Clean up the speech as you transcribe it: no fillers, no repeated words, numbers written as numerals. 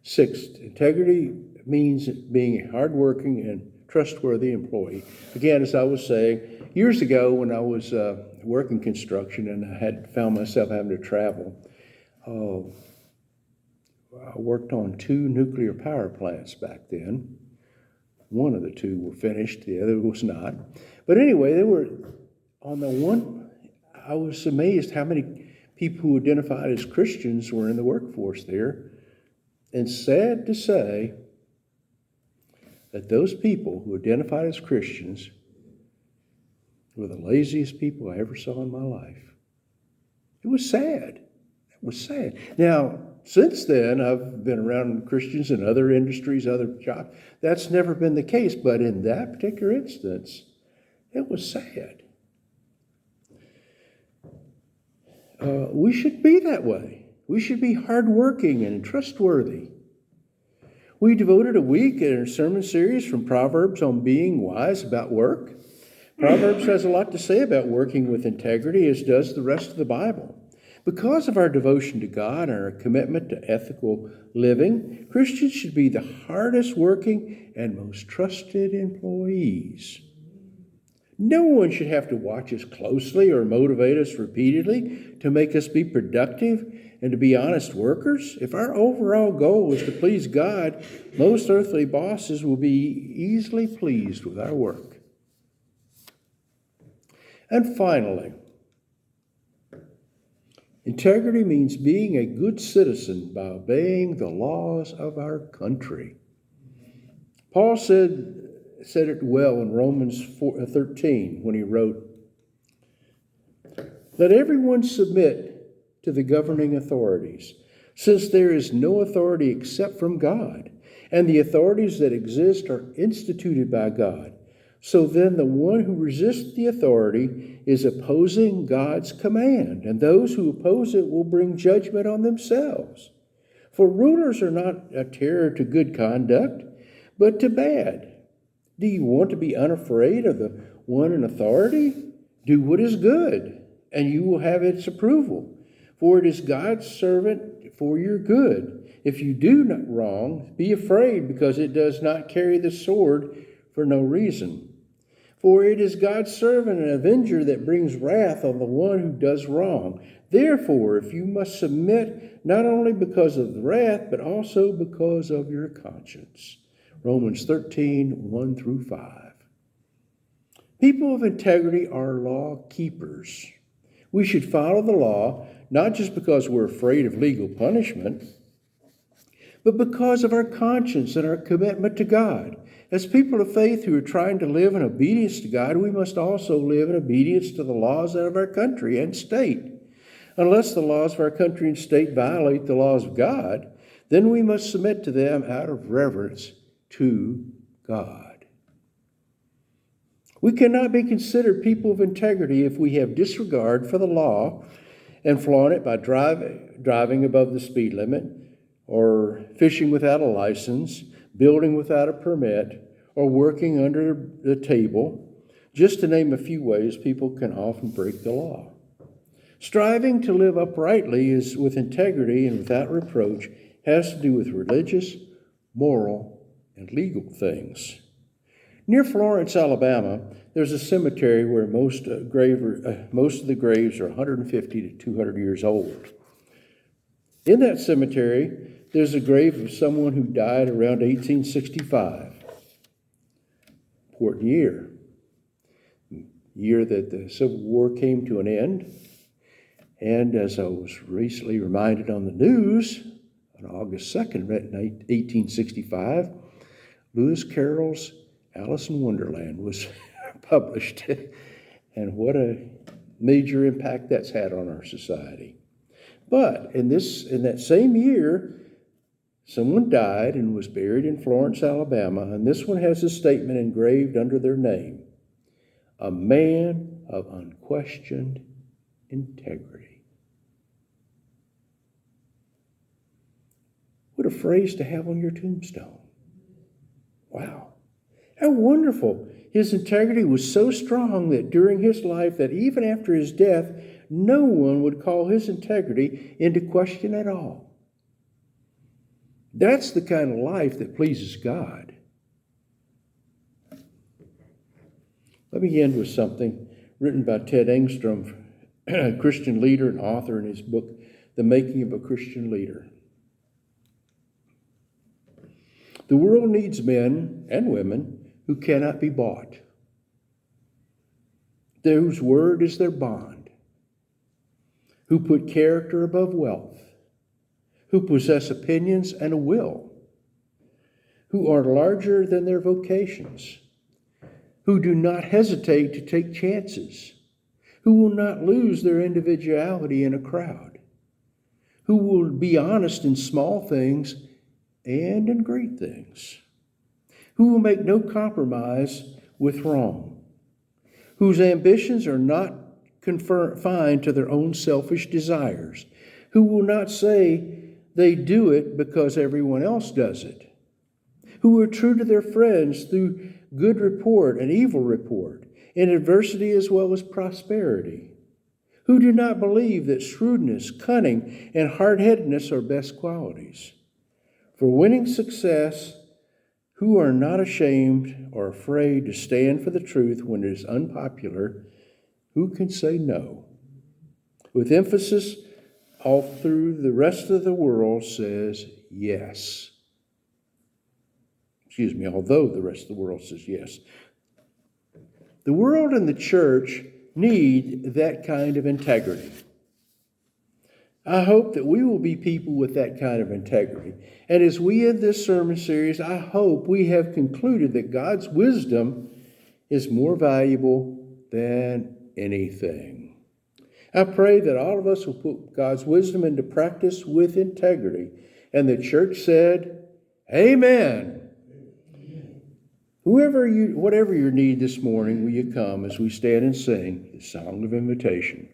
Sixth, integrity means being a hardworking and trustworthy employee. Again, as I was saying, years ago when I was working construction and I had found myself having to travel, I worked on 2 nuclear power plants back then. One of the 2 were finished, the other was not. But anyway, they were on the one. I was amazed how many people who identified as Christians were in the workforce there. And sad to say that those people who identified as Christians were the laziest people I ever saw in my life. It was sad. It was sad. Now, since then, I've been around Christians in other industries, other jobs. That's never been the case. But in that particular instance, it was sad. We should be that way. We should be hardworking and trustworthy. We devoted a week in a sermon series from Proverbs on being wise about work. Proverbs has a lot to say about working with integrity, as does the rest of the Bible. Because of our devotion to God and our commitment to ethical living, Christians should be the hardest working and most trusted employees. No one should have to watch us closely or motivate us repeatedly to make us be productive and to be honest workers. If our overall goal is to please God, most earthly bosses will be easily pleased with our work. And finally, integrity means being a good citizen by obeying the laws of our country. Paul said it well in Romans 13 when he wrote, "Let everyone submit to the governing authorities, since there is no authority except from God, and the authorities that exist are instituted by God. So then the one who resists the authority is opposing God's command, and those who oppose it will bring judgment on themselves. For rulers are not a terror to good conduct, but to bad. Do you want to be unafraid of the one in authority? Do what is good, and you will have its approval. For it is God's servant for your good. If you do not wrong, be afraid, because it does not carry the sword for no reason. For it is God's servant and avenger that brings wrath on the one who does wrong. Therefore, if you must submit, not only because of the wrath, but also because of your conscience." Romans 13, 1 through 5. People of integrity are law keepers. We should follow the law, not just because we're afraid of legal punishment, but because of our conscience and our commitment to God. As people of faith who are trying to live in obedience to God, we must also live in obedience to the laws of our country and state. Unless the laws of our country and state violate the laws of God, then we must submit to them out of reverence to God. We cannot be considered people of integrity if we have disregard for the law and flaunt it by driving above the speed limit, or fishing without a license, building without a permit, or working under the table, just to name a few ways people can often break the law. Striving to live uprightly is with integrity and without reproach has to do with religious, moral, and legal things. Near Florence, Alabama, there's a cemetery where most of the graves are 150 to 200 years old. In that cemetery, there's a grave of someone who died around 1865. Important year that the Civil War came to an end. And as I was recently reminded on the news, on August 2nd, 1865, Lewis Carroll's Alice in Wonderland was published. And what a major impact that's had on our society. But in that same year, someone died and was buried in Florence, Alabama, and this one has a statement engraved under their name: "A man of unquestioned integrity." What a phrase to have on your tombstone. Wow. How wonderful. His integrity was so strong that during his life, that even after his death, no one would call his integrity into question at all. That's the kind of life that pleases God. Let me end with something written by Ted Engstrom, a Christian leader and author, in his book, The Making of a Christian Leader. The world needs men and women who cannot be bought, whose word is their bond, who put character above wealth, who possess opinions and a will, who are larger than their vocations, who do not hesitate to take chances, who will not lose their individuality in a crowd, who will be honest in small things and in great things, who will make no compromise with wrong, whose ambitions are not confined to their own selfish desires, who will not say they do it because everyone else does it, who are true to their friends through good report and evil report, in adversity as well as prosperity, who do not believe that shrewdness, cunning, and hard-headedness are best qualities. For winning success, who are not ashamed or afraid to stand for the truth when it is unpopular, who can say no? With emphasis, all through the rest of the world says yes. Although the rest of the world says yes. The world and the church need that kind of integrity. I hope that we will be people with that kind of integrity. And as we end this sermon series, I hope we have concluded that God's wisdom is more valuable than anything. I pray that all of us will put God's wisdom into practice with integrity. And the church said, Amen. Whatever your need this morning, will you come as we stand and sing the song of invitation?